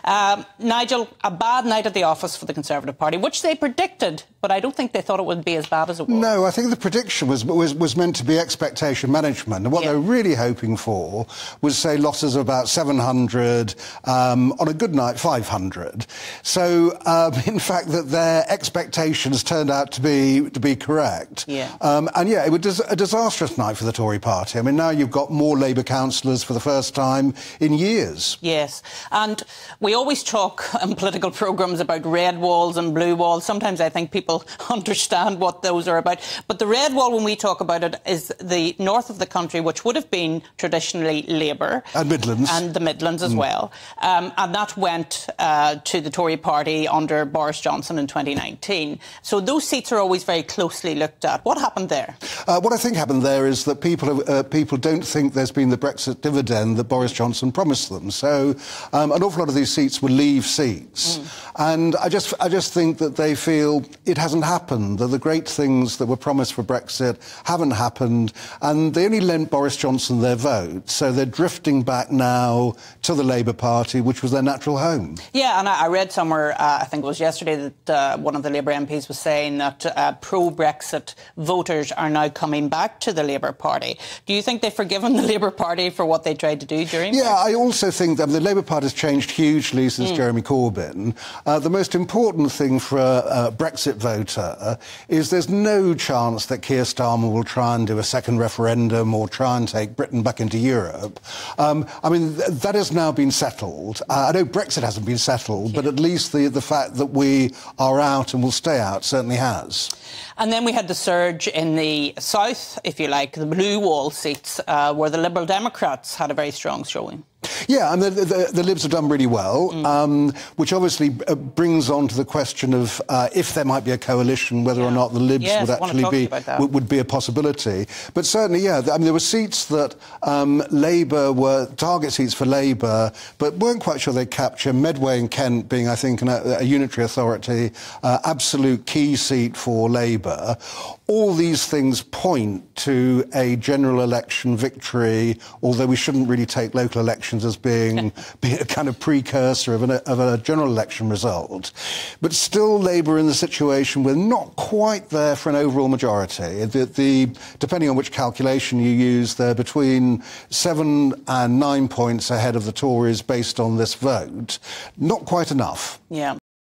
Nigel, a bad night at the office for the Conservative Party, which they predicted, but I don't think they thought it would be as bad as it was. No, I think the prediction was meant to be expectation management. And what they were really hoping for was, say, losses of about 700, on a good night, 500. So, in fact, that their expectations turned out to be correct. And yeah, it was a disastrous night for the Tory Party. I mean, now you've got more Labour councillors for the first time in years. Yes, and we always talk in political programmes about red walls and blue walls. Sometimes I think people understand what those are about. But the red wall, when we talk about it, is the north of the country, which would have been traditionally Labour. And Midlands. And the Midlands as well. And that went to the Tory Party under Boris Johnson in 2019. So those seats are always very closely looked at. What happened there? What I think happened there is that people don't think there's been the Brexit dividend that Boris Johnson promised them. So an awful lot of these seats will leave seats. And I just think that they feel it hasn't happened, that the great things that were promised for Brexit haven't happened, and they only lent Boris Johnson their vote, so they're drifting back now to the Labour Party, which was their natural home. Yeah, and I read somewhere, I think it was yesterday, that one of the Labour MPs was saying that pro-Brexit voters are now coming back to the Labour Party. Do you think they've forgiven the Labour Party for what they tried to do during Brexit? Yeah, I also think that the Labour Party has changed hugely since Jeremy Corbyn. The most important thing for a Brexit voter is there's no chance that Keir Starmer will try and do a second referendum or try and take Britain back into Europe. I mean, that has now been settled. I know Brexit hasn't been settled, but at least the fact that we are out and will stay out certainly has. And then we had the surge in the south, if you like, the blue wall seats, where the Liberal Democrats had a very strong showing. Yeah, and the Libs have done really well, which obviously brings on to the question of if there might be a coalition, whether or not the Libs would actually would be a possibility. But certainly, yeah, I mean, there were seats that Labour were target seats for Labour, but weren't quite sure they'd capture. Medway and Kent being, I think, a unitary authority, absolute key seat for Labour. All these things point to a general election victory, although we shouldn't really take local elections as being a kind of precursor of a general election result. But still, Labour in the situation we're not quite there for an overall majority. Depending on which calculation you use, they're between 7 and 9 points ahead of the Tories based on this vote. Not quite enough. Yeah.